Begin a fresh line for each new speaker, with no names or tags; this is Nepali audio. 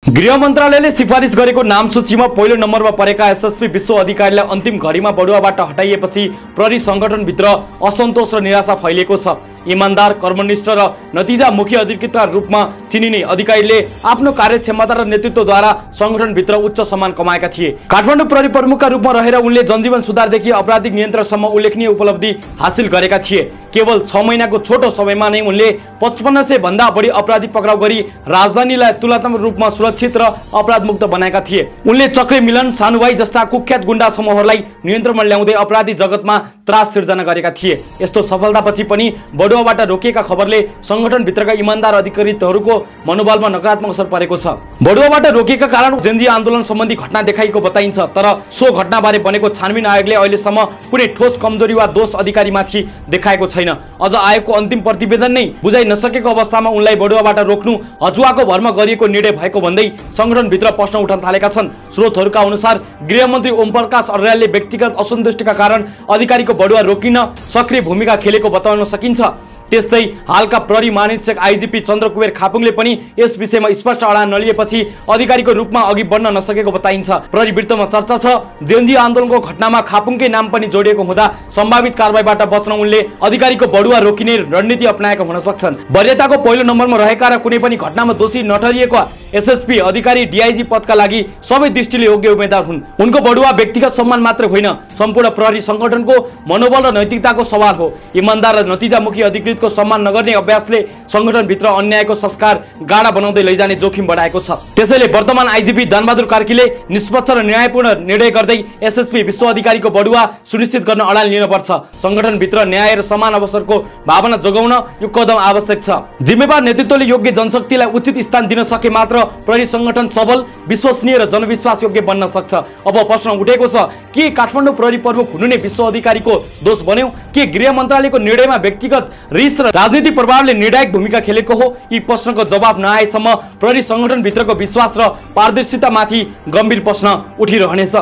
गृह मन्त्रालयले सिफारिस गरेको नाम सूचीमा पहिलो नम्बरमा परेका एसएसपी विश्व अधिकारीलाई अन्तिम घडीमा बडुवाबाट हटाइएपछि प्रहरी संगठनभित्र असन्तोष र निराशा फैलिएको छ। इमानदार, कर्मनिष्ठ र नतिजामुखी अधिकृतका रूपमा चिनिने अधिकारीले आफ्नो कार्यक्षमता र नेतृत्वद्वारा संगठनभित्र उच्च सम्मान कमाएका थिए। काठमाडौँ प्रहरी प्रमुखका रूपमा रहेर उनले जनजीवन सुधारदेखि आपराधिक नियन्त्रणसम्म उल्लेखनीय उपलब्धि हासिल गरेका थिए। केवल 6 महिनाको छोटो समयमा नै उनले 5500 भन्दा बढी अपराधी पक्राउ गरी राजधानीलाई तुलनात्मक रूपमा सुरक्षित र अपराधमुक्त बनाएका थिए। उनले चक्रे मिलन, सानुभाई जस्ता कुख्यात गुण्डा समूहहरूलाई नियन्त्रणमा ल्याउँदै अपराधी जगतमा त्रास सिर्जना गरेका थिए। यस्तो सफलतापछि पनि बडुवाबाट रोकिएका खबरले संगठनभित्रका इमानदार अधिकारीहरूको मनोबलमा नकारात्मक असर परेको छ। बडुवाबाट रोकिएका कारण जेनजी आन्दोलन सम्बन्धी घटना देखाइएको बताइन्छ, तर सो घटनाबारे बनेको छानबिन आयोगले अहिलेसम्म कुनै ठोस कमजोरी वा दोष अधिकारीमाथि देखाएको छैन। अझ आयोगको अन्तिम प्रतिवेदन नै बुझाइ नसकेको अवस्थामा उनलाई बडुवाबाट रोक्नु हजुवाको भरमा गरिएको निर्णय भएको भन्दै संगठनभित्र प्रश्न उठ्न थालेका छन्। स्रोतहरूका अनुसार गृहमन्त्री ओमप्रकाश अर्यालले व्यक्तिगत असन्तुष्टिका कारण अधिकारीको बडुवा रोकिन सक्रिय भूमिका खेलेको बताउन सकिन्छ। त्यस्तै हालका प्रहरी महानिरीक्षक आइजिपी चन्द्रकुबेर खापुङले पनि यस विषयमा स्पष्ट अडान नलिएपछि अधिकारीको रूपमा अघि बढ्न नसकेको बताइन्छ। प्रहरी वृत्तमा चर्चा छ, जेएनजी आन्दोलनको घटनामा खापुङकै नाम पनि जोडिएको हुँदा सम्भावित कारबाहीबाट बच्न उनले अधिकारीको बडुवा रोकिने रणनीति अपनाएका हुन सक्छन्। वरियताको पहिलो नम्बरमा रहेका र कुनै पनि घटनामा दोषी नठहरिएका एसएसपी अधिकारी डीआईजी पदका लागि सबै दृष्टिले योग्य उम्मेदवार हुन्। उनको बडुवा व्यक्तिगत सम्मान मात्र होइन, सम्पूर्ण प्रहरी संगठनको मनोबल र नैतिकताको सवाल हो। इमानदार र नतिजामुखी अधिकृत को सम्मान नगर्ने अभ्यासले संगठनभित्र अन्यायको संस्कार गाडा बनाउँदै लैजाने जोखिम बढाएको छ। त्यसैले वर्तमान आइजिपी दानबहादुर कार्कीले निष्पक्ष र न्यायपूर्ण निर्णय गर्दै एसएसपी विश्व अधिकारीको बडुवा सुनिश्चित गर्न अडान लिनुपर्छ। संगठनभित्र न्याय र समान अवसरको भावना जोगाउन यो कदम आवश्यक छ। जिम्मेवार नेतृत्वले योग्य जनशक्तिलाई उचित स्थान दिन सके मात्र प्रहरी संगठन सबल, विश्वसनीय र जनविश्वास योग्य बन्न सक्छ। अब प्रश्न उठेको छ, के काठमाडौँ प्रहरी प्रमुख हुनु नै विश्व अधिकारीको दोष बन्यो? के गृह मन्त्रालयको निर्णयमा व्यक्तिगत रिस र राजनीतिक प्रभावले निर्णायक भूमिका खेलेको हो? यी प्रश्नको जवाब नआएसम्म प्रहरी संगठनभित्रको विश्वास र पारदर्शितामाथि गम्भीर प्रश्न उठिरहनेछ।